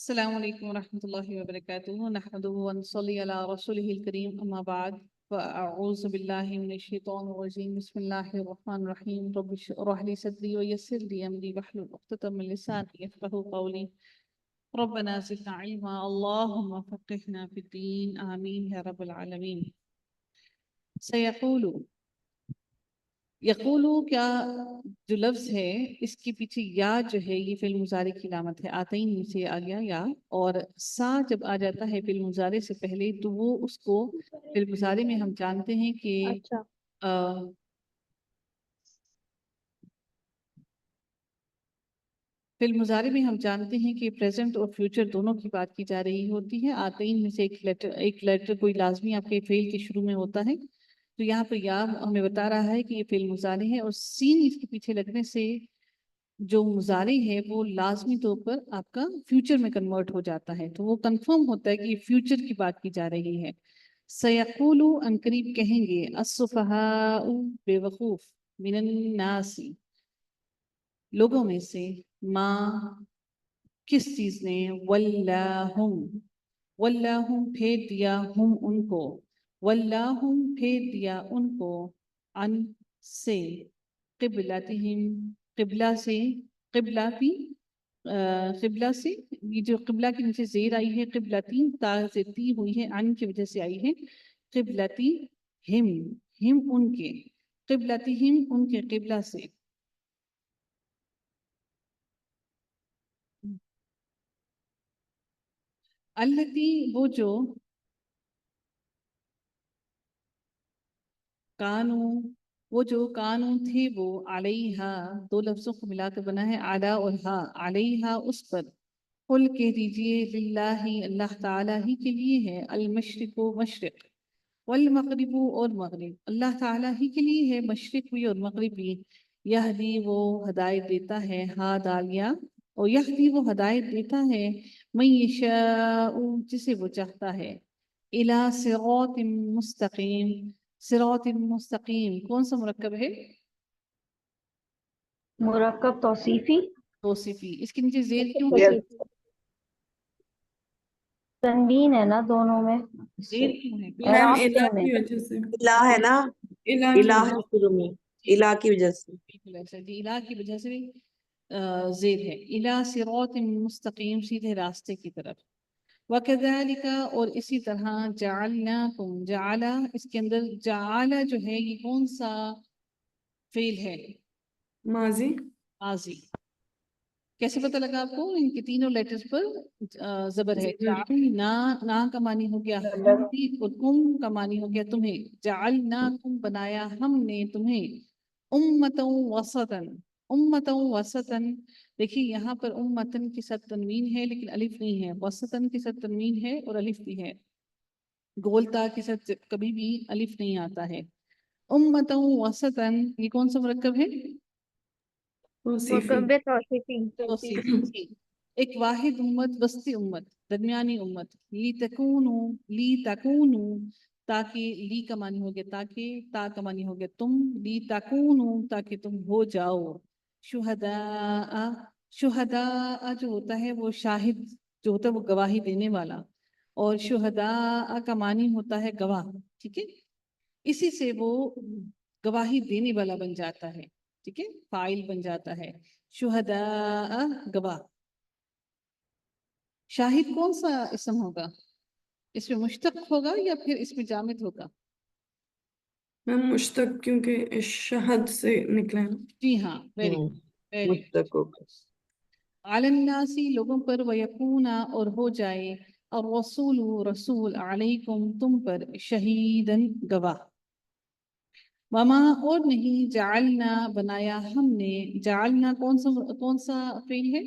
السلام علیکم ورحمۃ اللہ وبرکاتہ نحمده ونصلی علی رسولہ الکریم اما بعد فاعوذ باللہ من الشیطان الرجیم بسم اللہ الرحمن الرحیم رب اشرح لی صدری ویسر لی امری واحلل عقدۃ من لسانی یفقهوا قولی ربنا زدنا علما اللهم فقهنا فی الدین آمین یا رب العالمین سیقول یقولو کیا جو لفظ ہے اس کے پیچھے یا جو ہے یہ فعل مضارع کی علامت ہے آتین میں سے آ گیا یا اور سا جب آ جاتا ہے فعل مضارع سے پہلے تو وہ اس کو فعل مضارع میں ہم جانتے ہیں کہ فعل مضارع میں ہم جانتے ہیں کہ پریزنٹ اور فیوچر دونوں کی بات کی جا رہی ہوتی ہے آتین میں سے ایک لیٹر کوئی لازمی آپ کے فعل کے شروع میں ہوتا ہے تو یہاں پر یا ہمیں بتا رہا ہے کہ یہ فعل مضارع ہے اور سین اس کے پیچھے لگنے سے جو مضارع ہے وہ لازمی طور پر آپ کا فیوچر میں کنورٹ ہو جاتا ہے تو وہ کنفرم ہوتا ہے کہ یہ فیوچر کی بات کی جا رہی ہے سیقول عنقریب کہیں گے السفہاء بے وقوف من الناس لوگوں میں سے ما کس چیز نے واللہم پھیر دیا ہم ان کو واللہم پھیر دیا ان کو ان سے قبلتہم قبلہ سے قبلہ سے یہ جو قبلہ کے نیچے زیر آئی ہے قبلتی تا سے تی ہوئی ہے ان کی وجہ سے آئی ہے قبلتی ہم ان کے قبلتہم ان کے قبلہ سے التی وہ جو کانوں تھے وہ علیہا دو لفظوں کو ملا کر بنا ہے اعلیٰ اور ہاں علیہا اس پر قل کہہ دیجئے للہ اللہ تعالیٰ ہی کے لیے ہے المشرق و مشرق والمغرب اور مغرب اللہ تعالیٰ ہی کے لیے ہے مشرق بھی اور مغرب بھی یہدی وہ ہدایت دیتا ہے ہا دالیا اور یہدی وہ ہدایت دیتا ہے من یشاء جسے وہ چاہتا ہے الی صراط مستقیم صراط مستقیم کون سا مرکب ہے مرکب توصیفی توصیفی اس کے نیچے زیر کیوں ہے تنوین ہے نا دونوں میں زیر کیوں ہے میم الہ کی وجہ سے الہ ہے نا الہ شروع میں الہ کی وجہ سے بالکل ایسا جی الہ کی وجہ سے بھی زیر ہے الہ صراط مستقیم سیدھے راستے کی طرف وَكَذَلِكَ اور اسی طرح جعلناکم جعلا اس کے اندر جعلا جو ہے یہ کون سا فعل ہے ماضی ماضی کیسے پتہ لگا آپ کو ان کے تینوں لیٹرز پر زبر ہے نا کا معنی ہو گیا ہم اور کم کا معنی ہو گیا تمہیں جعلناکم بنایا ہم نے تمہیں امتاً وسطاً دیکھیے یہاں پر امتن کے ساتھ تنوین ہے لیکن الف نہیں ہے وسطن کے ساتھ تنوین ہے اور الف بھی ہے گولتا کے ساتھ کبھی بھی الف نہیں آتا ہے امتن وسطن یہ کون سا مرکب ہے توصیفی ایک واحد امت وسطی امت درمیانی امت لی تکونو تاکہ لی کا معنی ہو گیا تاکہ تا کا معنی ہو گیا تم لی تکونو تاکہ تم ہو جاؤ شہداء جو ہوتا ہے وہ شاہد جو ہوتا ہے وہ گواہی دینے والا اور شہداء کا معنی ہوتا ہے گواہ ٹھیک ہے اسی سے وہ گواہی دینے والا بن جاتا ہے ٹھیک ہے فاعل بن جاتا ہے شہداء گواہ شاہد کون سا اسم ہوگا اس میں مشتق ہوگا یا پھر اس میں جامد ہوگا میم مشتق کیونکہ شہد سے نکلا ہے جی ہاں ویری مشتق ہوگا علی الناسی لوگوں پر ویکونا اور ہو جائے الرسول رسول علیکم تم پر شہیدن گواہ وما اور نہیں جعلنا بنایا ہم نے جعلنا کون سا فعل ہے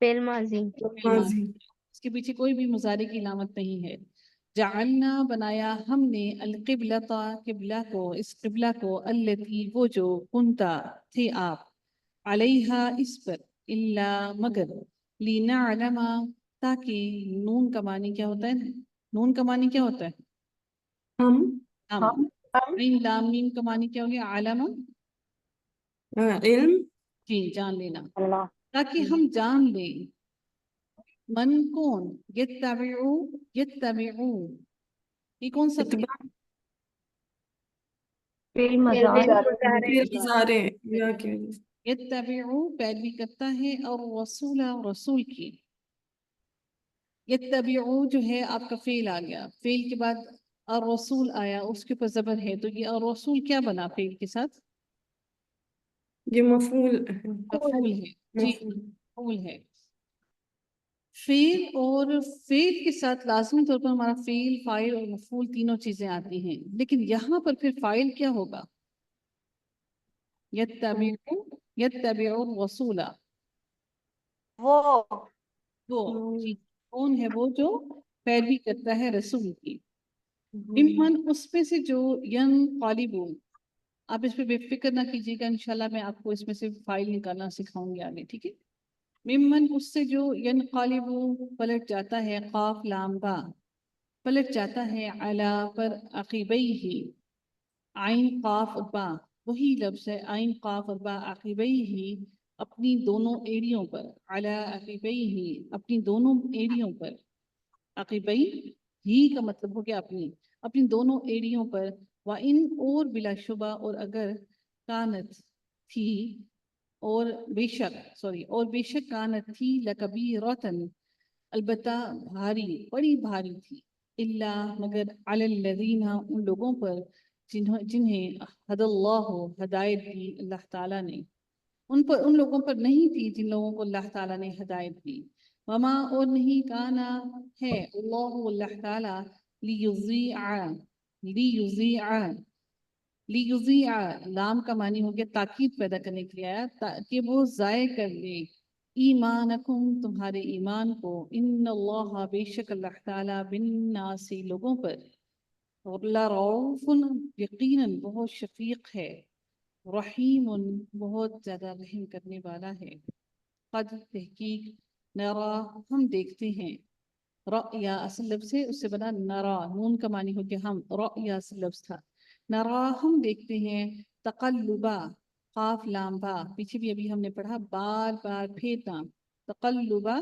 فعل ماضی ماضی اس کے پیچھے کوئی بھی مضارع کی علامت نہیں ہے جعلنا بنایا ہم نے القبلۃ قبلہ کو اس قبلہ کو التی وہ جو کنتا تھے آپ علیہا اس پر الا مگر لنعلم تاکہ نون کا معنی کیا ہوتا ہے نون کا معنی کیا ہوتا ہے ہم لام میم کا معنی کیا ہو گیا علامہ علم جی جان لینا اللہ تاکہ ہم جان لیں من کون؟ یتبعو، یتبعو، یہ کون سا فعل؟ اتباع فعل مضارع فعل مضارع یا کیا یتبعو پیروی کرتا ہے اور رسول، رسول کی. یتبعو جو ہے آپ کا فعل آ گیا، فعل کے بعد الرسول آیا، اس کے اوپر زبر ہے، تو یہ الرسول کیا بنا فعل کے ساتھ؟ یہ مفعول ہے، مفعول ہے. جی مفعول. مفعول ہے. فعل اور فعل کے ساتھ لازمی طور پر ہمارا فعل، فاعل اور مفعول تینوں چیزیں آتی ہیں، لیکن یہاں پر پھر فاعل کیا ہوگا؟ یتبعو، یتبعو الرسول. وہ جی کون ہے؟ وہ جو پیروی کرتا ہے رسول کی. ممن اس میں سے جو ینقلبو، آپ اس پہ بے فکر نہ کیجیے گا، انشاءاللہ میں آپ کو اس میں سے فائل نکالنا سکھاؤں گی آگے، ٹھیک ہے. ممن اس سے جو ینقلبو پلٹ جاتا ہے، قاف لام با پلٹ جاتا ہے، علا پر، عقیبیہ عین قاف با، وہی لفظ ہے عین قاف با، عقیبیہ اپنی دونوں ایڑیوں پر، علا عقیبیہ اپنی دونوں ایڑیوں پر، عقیبی ہی کا مطلب ہو گیا اپنی، اپنی دونوں ایڑیوں پر. وَإِن اور بلا شبہ اور اگر، کانت تھی اور بے شک، سوری اور بے شک، کانت تھی لکبیرۃً البتہ بھاری، بڑی بھاری تھی، اللہ مگر علی الذین ان لوگوں پر جنہیں ہدی اللہ ہدایت دی اللہ تعالیٰ نے، ان لوگوں پر نہیں تھی جن لوگوں کو اللہ تعالیٰ نے ہدایت دی. وما اور نہیں، کانا ہے، اللہ تعالیٰ لیضیع، لیضیع لام کا معنی ہو گیا تاکید پیدا کرنے کے لیے آیا، کہ وہ ضائع کر دے ایمانکم تمہارے ایمان کو، ان اللہ بے شک اللہ تعالیٰ بالناس لوگوں پر، لرؤوف یقیناً بہت شفیق ہے، رحیم بہت زیادہ رحم کرنے والا ہے. قد تحقیق، نرا ہم دیکھتے ہیں، رأیا اصل لفظ ہے، اس سے بنا نرا، نون کا معنی ہو گیا ہم، رأیا اصل لفظ تھا. نرا ہم دیکھتے ہیں، تقلبا قاف لام با، پیچھے بھی ابھی ہم نے پڑھا، بار بار پھیرنا، تقلبا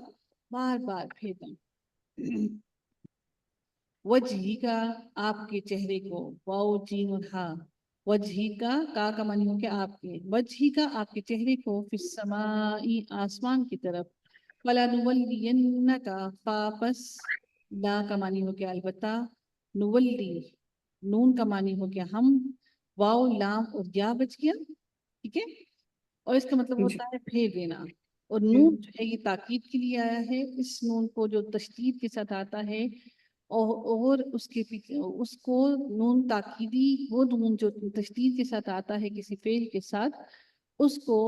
بار بار پھیرنا. وجہی کا آپ کے چہرے کو، واو جیم اور ہا، وجہی کا معنی ہو گیا آپ کے، وجہی کا آپ کے چہرے کو، فی السمائی آسمان کی طرف، فَلَنُوَلِّيَنَّكَ پاپس، لا کا معنی ہو گیا البتہ، نولی نون کا معنی ہو گیا ہم، واو لام اور یا بچ گیا، ٹھیک ہے، اور اس کا مطلب ہوتا ہے پھیر دینا. اور نون جو ہے یہ تاکید کے لیے آیا ہے، اس نون کو جو تشدید کے ساتھ آتا ہے اور اس کے پیچھے اس کو نون تاکیدی، وہ نون جو تشدید کے ساتھ آتا ہے کسی فعل کے ساتھ، اس کو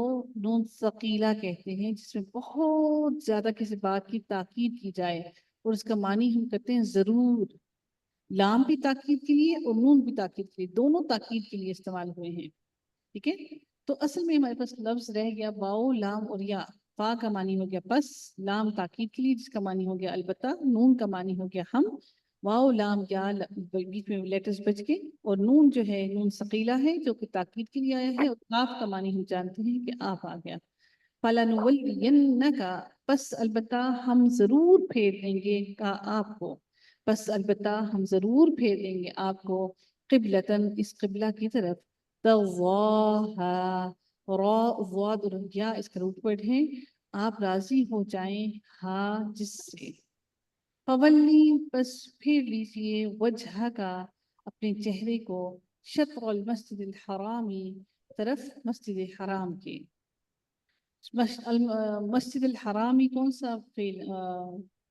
نون ثقیلہ کہتے ہیں، جس میں بہت زیادہ کسی بات کی تاکید کی جائے، اور اس کا معنی ہم کرتے ہیں ضرور. لام بھی تاکید کے لیے اور نون بھی تاکید کے لیے، دونوں تاکید کے لیے استعمال ہوئے ہیں، ٹھیک ہے. تو اصل میں ہمارے پاس لفظ رہ گیا واو لام اور یا. فا کا معنی ہو گیا بس، لام تاکید کے لیے جس کا معنی ہو گیا البتہ، نون کا معنی ہو گیا ہم، واو لام یا بیچ میں لیٹرز بچ کے، اور نون جو ہے نون ثقیلہ ہے جو کہ تاکید کے لیے آیا ہے، اور کاف کا معنی ہم جانتے ہیں کہ آپ آ گیا. فَلَنُوَلِّيَنَّكَ پس البتہ ہم ضرور پھیر دیں گے کا آپ کو، پس البتہ ہم ضرور پھیر دیں گے آپ کو، قبلتاً اس قبلہ کی طرف، تَرْضَاهَا را ضاد اور یا اس کا روٹ ورڈ ہے، آپ راضی ہو جائیں ہاں جس سے. فولی پس پھیر لیجئے وجہ کا اپنے چہرے کو، شطر المسجد الحرامی طرف مسجد حرام کے. مسجد الحرامی کون سا فعل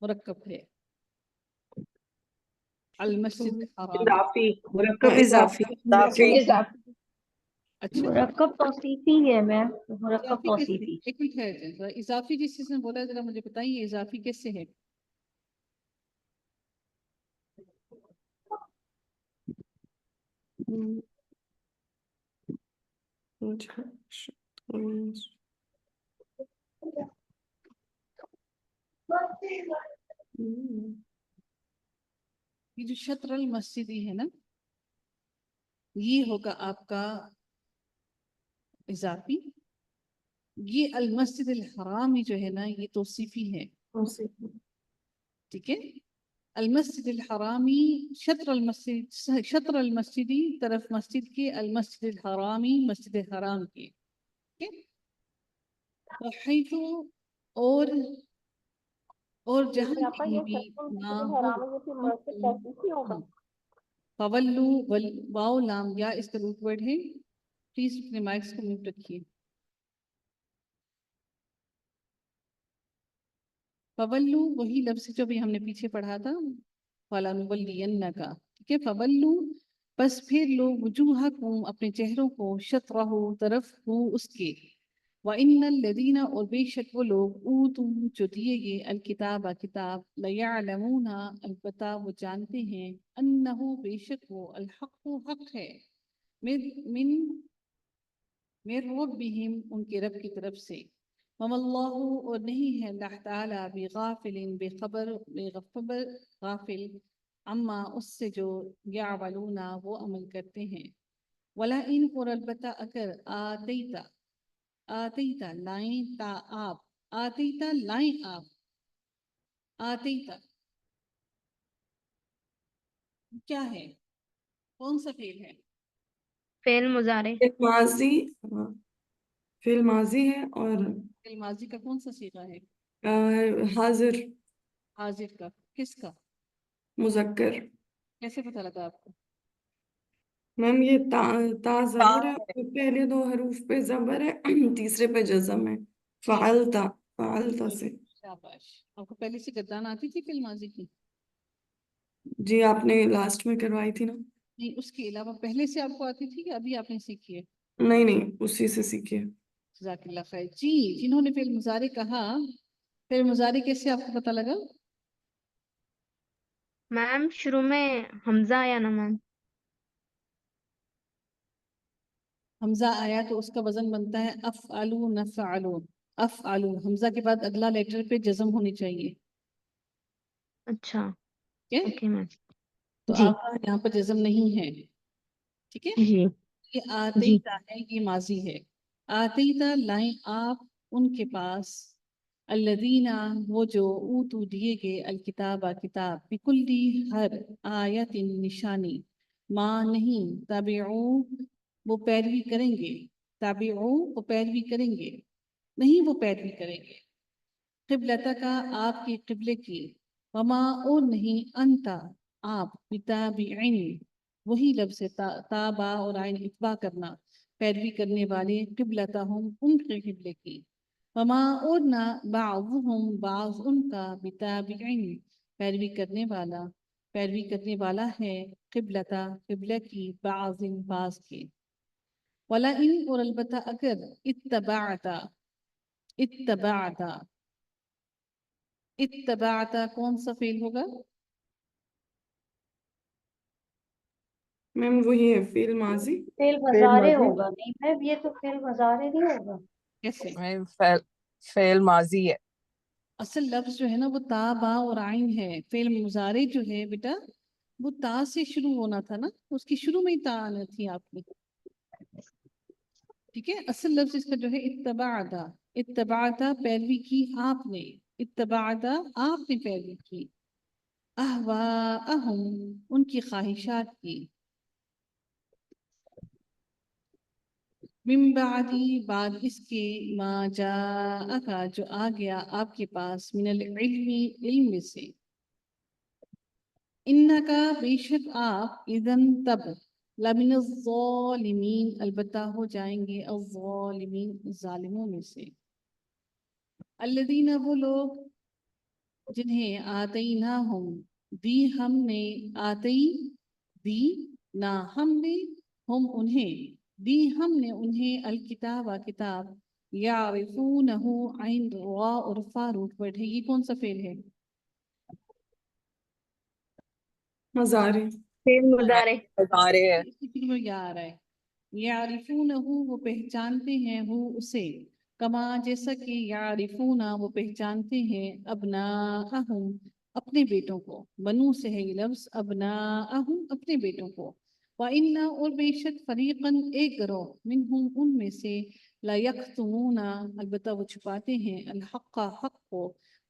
مرکب ہے؟ المسجد الحرام. اضافی، مرکب اضافی، اضافی، اچھا مرکب توصیفی ہے میں، مرکب اضافی کیسے؟ توصیفی. ایک منٹ ٹھہر جائیں ذرا، اضافی جس چیز نے بولا ذرا مجھے بتائیے اضافی کیسے ہے؟ یہ جو شطر المسجدی ہے نا، یہ ہوگا آپ کا اضافی. یہ المسجد الحرامی جو ہے نا، یہ توصیفی ہے. ٹھیک ہے. المسجد الحرامی شطر المسجدی طرف مسجد کے، المسجد الحرامی مسجد حرام کے. ٹھیک ہے. وحیث اور جہاں کہیں بھی نہ ہو ہاں. فولو واو لام یا اس کا روٹ ورڈ ہے. پلیز اپنے مائکس کو میوٹ رکھیے. فولو وہی لفظ جو بھی ہم نے پیچھے پڑھا تھا، فَلَنُوَلِّيَنَّكَ. ٹھیک ہے. فولو بس پھر لو وجوہکم اپنے چہروں کو، شطرہ طرف ہو اس کے. وَإِنَّ الَّذِينَ اور بے شک وہ لوگ اوتوا جو دیے گئے الکتاب کتاب، لَيَعْلَمُونَ البتہ وہ جانتے ہیں، انہ بے شک وہ الحق حق ہے، من ربہم ان کے رب کی طرف سے. وما اللہ اور نہیں ہے اللہ تعالیٰ بغافل بے غافل اما اس سے جو یعملون وہ عمل کرتے ہیں. ولا ان اور البتہ اگر آتیتا لائیں تا آپ، آتیتا لائیں آپ، آتیتا کیا ہے؟ کون سا فعل ہے؟ فعل مضارع. ماضی، فعل ماضی ہے اور فعل ماضی کا کون سا صیغہ ہے؟ حاضر حاضر کا. کس کا؟ مذکر. کیسے پتہ لگا آپ کو؟ میم یہ تا زبر ہے، پہلے دو حروف پہ زبر ہے، تیسرے پہ جزم ہے. فعلتا، فعلتا سے. شاباش. آپ کو پہلے سے گردان آتی تھی فعل ماضی کی؟ جی آپ نے لاسٹ میں کروائی تھی نا. نہیں، اس کے علاوہ پہلے سے آپ کو آتی تھی کہ ابھی آپ نے سیکھی ہے؟ نہیں نہیں، اسی سے سیکھیے. جزاک اللہ خیر. جی جنہوں نے فعل مضارع کہا، فعل مضارع کیسے آپ کو پتہ لگا؟ میم شروع میں حمزہ آیا نا میم. حمزہ آیا تو اس کا وزن بنتا ہے افعلوا نفعلوا. افعلوا حمزہ کے بعد اگلا لیٹر پہ جزم ہونی چاہیے. اچھا ٹھیک ہے؟ Okay ma'am. تو جی آپ کا یہاں پر جزم نہیں ہے. ٹھیک ہے. جی یہ آتیتا ہے، یہ ماضی ہے. آتیتا لائیں آپ ان کے پاس، الذین وہ جو اوتو دیے گئے الکتاب کتاب، بکلی ہر آیت نشانی، ماں نہیں تابعو وہ پیروی کریں گے، تابعو وہ پیروی کریں گے، نہیں وہ پیروی کریں گے، قبلتا کا آپ کی قبلے کی، وما اور نہیں انتا آپ بتابعین وہی لفظ تابع اور عین اتباع کرنا، پیروی کرنے والے، قبلتہم ان کے قبلے کی، وما اور نہ بعضهم بعض ان کا بتابعین پیروی کرنے والا ہے، قبلتا قبلہ کی، بعض بعض کی. ولا ان اور البتہ اگر اتبعتا کون سا فعل ہوگا؟ میم وہی ہے فعل ماضی. فعل مضارع ہوگا. نہیں میم یہ تو فعل مضارع نہیں ہوگا. کیسے؟ فعل ماضی ہے. اصل لفظ جو ہے نا وہ تا با اور عین ہے. فعل مضارع جو ہے بیٹا وہ تا سے شروع ہونا تھا نا، اس کی شروع میں ہی تا آنا تھی آپ نے. ٹھیک ہے. اصل لفظ اس کا جو ہے اتبعتا، اتبعتا پیروی کی آپ نے، اتبعتا آپ نے پیروی کی، اہواءہم ان کی خواہشات کی، من بعدی بعد اس کے، ما جاءکا جو آ گیا آپ کے پاس، من العلم علم میں سے، انکا بے شک آپ، اذن تب، لمن الظالمین البتہ ہو جائیں گے، الظالمین ظالموں میں سے. الذین وہ لوگ جنہیں آتیناہم دی ہم نے، آتی دی نہ ہم نے، ہم انہیں دی ہم نے انہیں، الکتاب کتاب، یعرفونہ عین را اور فا روٹ ورڈ ہے. یہ کون سا فعل ہے؟ مضارع. فعل مضارع. مضارع ہے. یہ آ رہا ہے. یعرفونہ وہ پہچانتے ہیں، ہو اسے، کما جیسا کہ یعرفون وہ پہچانتے ہیں، ابناءہم اپنے بیٹوں کو. بنو سے ہے یہ لفظ، ابناءہم اپنے بیٹوں کو. وَإِنَّ اور بے شک فریقاً ایک گروہ، منہم ان میں سے، لا یکتمون البتہ وہ چھپاتے ہیں، الحق حق کو،